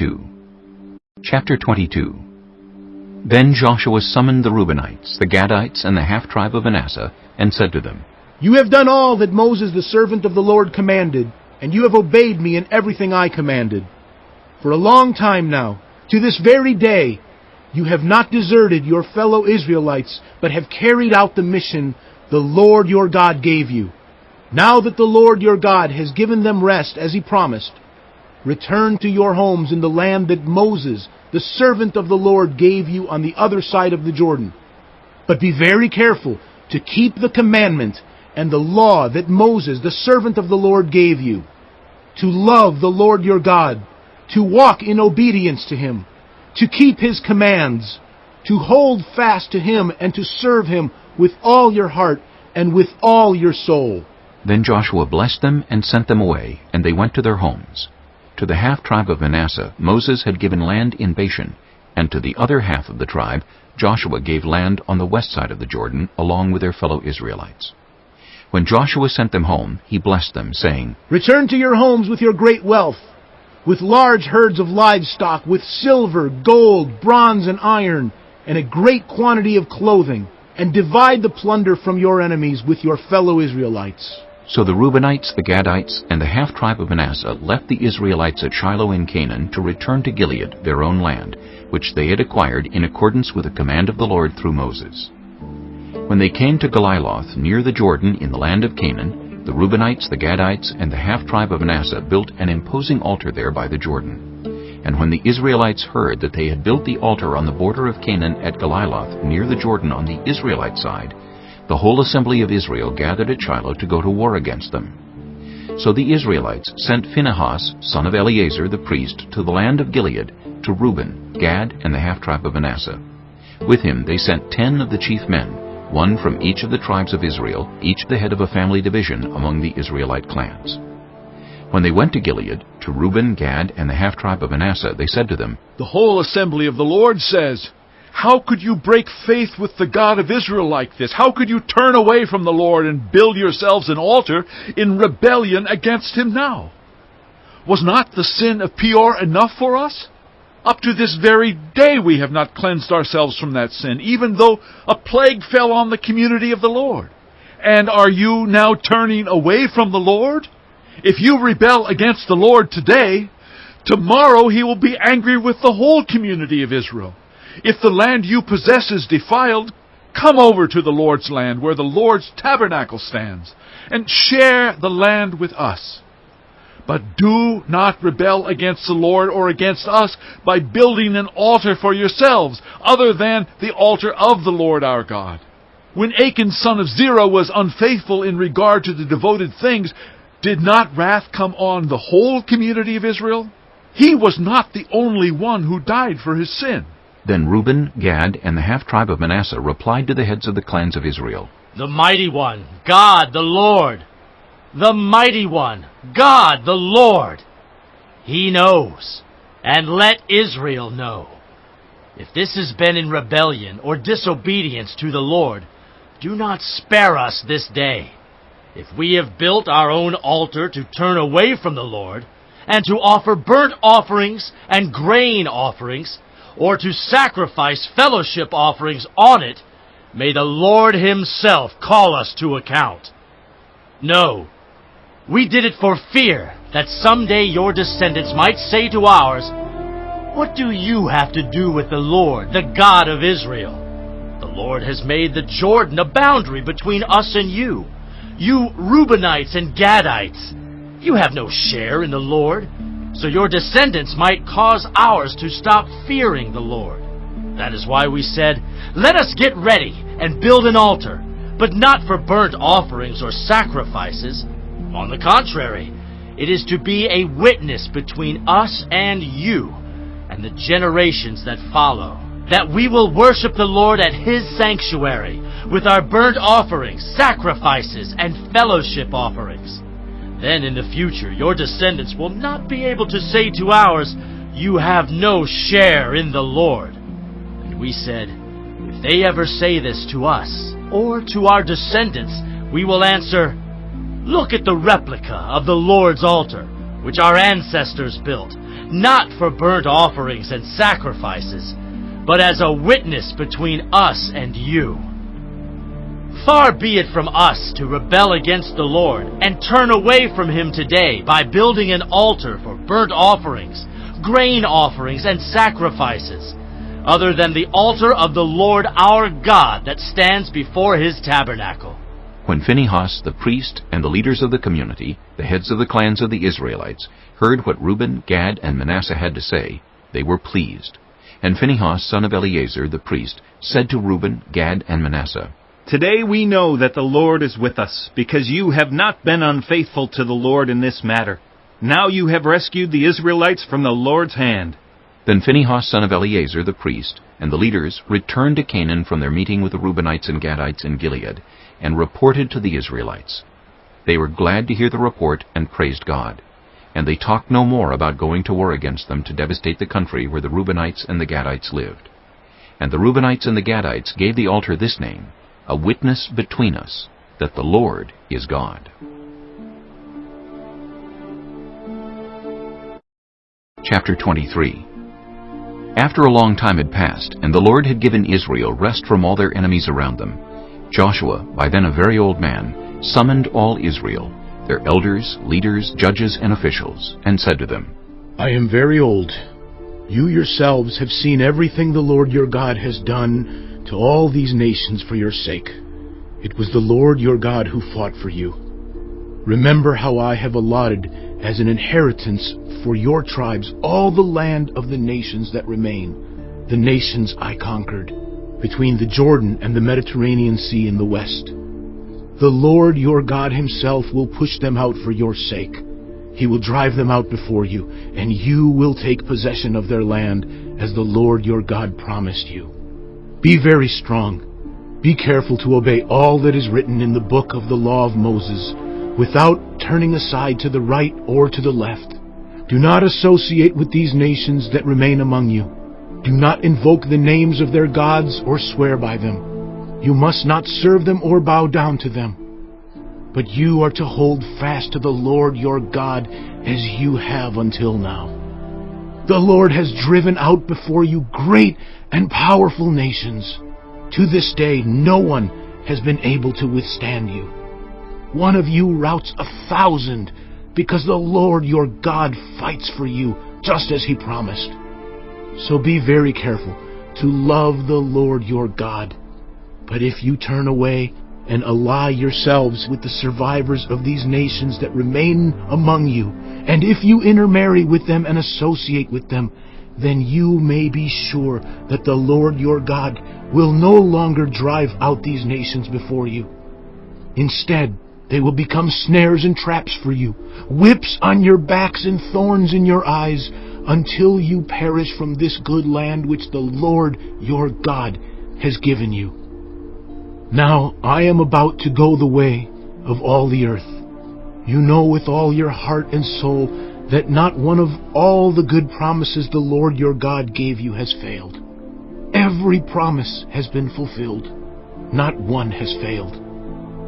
22. Chapter 22. Then Joshua summoned the Reubenites, the Gadites, and the half-tribe of Manasseh, and said to them, You have done all that Moses the servant of the Lord commanded, and you have obeyed me in everything I commanded. For a long time now, to this very day, you have not deserted your fellow Israelites, but have carried out the mission the Lord your God gave you. Now that the Lord your God has given them rest as he promised, return to your homes in the land that Moses, the servant of the Lord, gave you on the other side of the Jordan. But be very careful to keep the commandment and the law that Moses, the servant of the Lord, gave you, to love the Lord your God, to walk in obedience to him, to keep his commands, to hold fast to him and to serve him with all your heart and with all your soul. Then Joshua blessed them and sent them away, and they went to their homes. To the half-tribe of Manasseh Moses had given land in Bashan, and to the other half of the tribe Joshua gave land on the west side of the Jordan, along with their fellow Israelites. When Joshua sent them home, he blessed them, saying, Return to your homes with your great wealth, with large herds of livestock, with silver, gold, bronze, and iron, and a great quantity of clothing, and divide the plunder from your enemies with your fellow Israelites. So the Reubenites, the Gadites, and the half-tribe of Manasseh left the Israelites at Shiloh in Canaan to return to Gilead, their own land, which they had acquired in accordance with the command of the Lord through Moses. When they came to Geliloth, near the Jordan in the land of Canaan, the Reubenites, the Gadites, and the half-tribe of Manasseh built an imposing altar there by the Jordan. And when the Israelites heard that they had built the altar on the border of Canaan at Geliloth, near the Jordan on the Israelite side, the whole assembly of Israel gathered at Shiloh to go to war against them. So the Israelites sent Phinehas, son of Eleazar the priest, to the land of Gilead, to Reuben, Gad, and the half-tribe of Manasseh. With him they sent 10 of the chief men, one from each of the tribes of Israel, each the head of a family division among the Israelite clans. When they went to Gilead, to Reuben, Gad, and the half-tribe of Manasseh, they said to them, The whole assembly of the Lord says, How could you break faith with the God of Israel like this? How could you turn away from the Lord and build yourselves an altar in rebellion against him now? Was not the sin of Peor enough for us? Up to this very day we have not cleansed ourselves from that sin, even though a plague fell on the community of the Lord. And are you now turning away from the Lord? If you rebel against the Lord today, tomorrow he will be angry with the whole community of Israel. If the land you possess is defiled, come over to the Lord's land, where the Lord's tabernacle stands, and share the land with us. But do not rebel against the Lord or against us by building an altar for yourselves, other than the altar of the Lord our God. When Achan son of Zerah was unfaithful in regard to the devoted things, did not wrath come on the whole community of Israel? He was not the only one who died for his sin. Then Reuben, Gad, and the half-tribe of Manasseh replied to the heads of the clans of Israel, The mighty one, God the Lord. The mighty one, God the Lord. He knows, and let Israel know. If this has been in rebellion or disobedience to the Lord, do not spare us this day. If we have built our own altar to turn away from the Lord, and to offer burnt offerings and grain offerings, or to sacrifice fellowship offerings on it, may the Lord himself call us to account. No, we did it for fear that someday your descendants might say to ours, What do you have to do with the Lord, the God of Israel? The Lord has made the Jordan a boundary between us and you. You Reubenites and Gadites, you have no share in the Lord, so your descendants might cause ours to stop fearing the Lord. That is why we said, Let us get ready and build an altar, but not for burnt offerings or sacrifices. On the contrary, it is to be a witness between us and you and the generations that follow, that we will worship the Lord at his sanctuary with our burnt offerings, sacrifices, and fellowship offerings. Then in the future your descendants will not be able to say to ours, You have no share in the Lord. And we said, If they ever say this to us or to our descendants, we will answer, Look at the replica of the Lord's altar, which our ancestors built, not for burnt offerings and sacrifices, but as a witness between us and you. Far be it from us to rebel against the Lord and turn away from Him today by building an altar for burnt offerings, grain offerings, and sacrifices, other than the altar of the Lord our God that stands before His tabernacle. When Phinehas the priest and the leaders of the community, the heads of the clans of the Israelites, heard what Reuben, Gad, and Manasseh had to say, they were pleased. And Phinehas, son of Eleazar the priest, said to Reuben, Gad, and Manasseh, Today we know that the Lord is with us, because you have not been unfaithful to the Lord in this matter. Now you have rescued the Israelites from the Lord's hand. Then Phinehas, son of Eleazar the priest, and the leaders returned to Canaan from their meeting with the Reubenites and Gadites in Gilead, and reported to the Israelites. They were glad to hear the report and praised God. And they talked no more about going to war against them to devastate the country where the Reubenites and the Gadites lived. And the Reubenites and the Gadites gave the altar this name, A Witness Between Us, that the Lord is God. Chapter 23. After a long time had passed, and the Lord had given Israel rest from all their enemies around them, Joshua, by then a very old man, summoned all Israel, their elders, leaders, judges, and officials, and said to them, I am very old. You yourselves have seen everything the Lord your God has done to all these nations for your sake. It was the Lord your God who fought for you. Remember how I have allotted as an inheritance for your tribes all the land of the nations that remain, the nations I conquered, between the Jordan and the Mediterranean Sea in the west. The Lord your God Himself will push them out for your sake. He will drive them out before you, and you will take possession of their land as the Lord your God promised you. Be very strong. Be careful to obey all that is written in the book of the law of Moses, without turning aside to the right or to the left. Do not associate with these nations that remain among you. Do not invoke the names of their gods or swear by them. You must not serve them or bow down to them. But you are to hold fast to the Lord your God as you have until now. The Lord has driven out before you great and powerful nations. To this day no one has been able to withstand you. One of you routs 1,000, because the Lord your God fights for you, just as He promised. So be very careful to love the Lord your God. But if you turn away and ally yourselves with the survivors of these nations that remain among you, and if you intermarry with them and associate with them, then you may be sure that the Lord your God will no longer drive out these nations before you. Instead, they will become snares and traps for you, whips on your backs and thorns in your eyes, until you perish from this good land which the Lord your God has given you. Now I am about to go the way of all the earth. You know with all your heart and soul that not one of all the good promises the Lord your God gave you has failed. Every promise has been fulfilled. Not one has failed.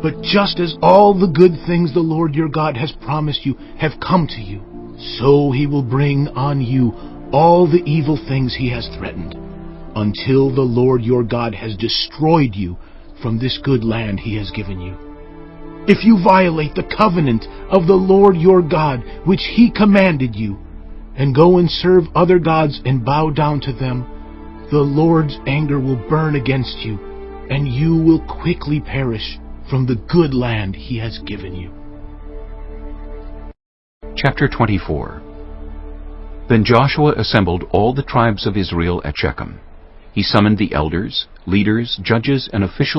But just as all the good things the Lord your God has promised you have come to you, so He will bring on you all the evil things He has threatened, until the Lord your God has destroyed you from this good land He has given you. If you violate the covenant of the Lord your God, which He commanded you, and go and serve other gods and bow down to them, the Lord's anger will burn against you, and you will quickly perish from the good land He has given you. Chapter 24. Then Joshua assembled all the tribes of Israel at Shechem. He summoned the elders, leaders, judges, and officials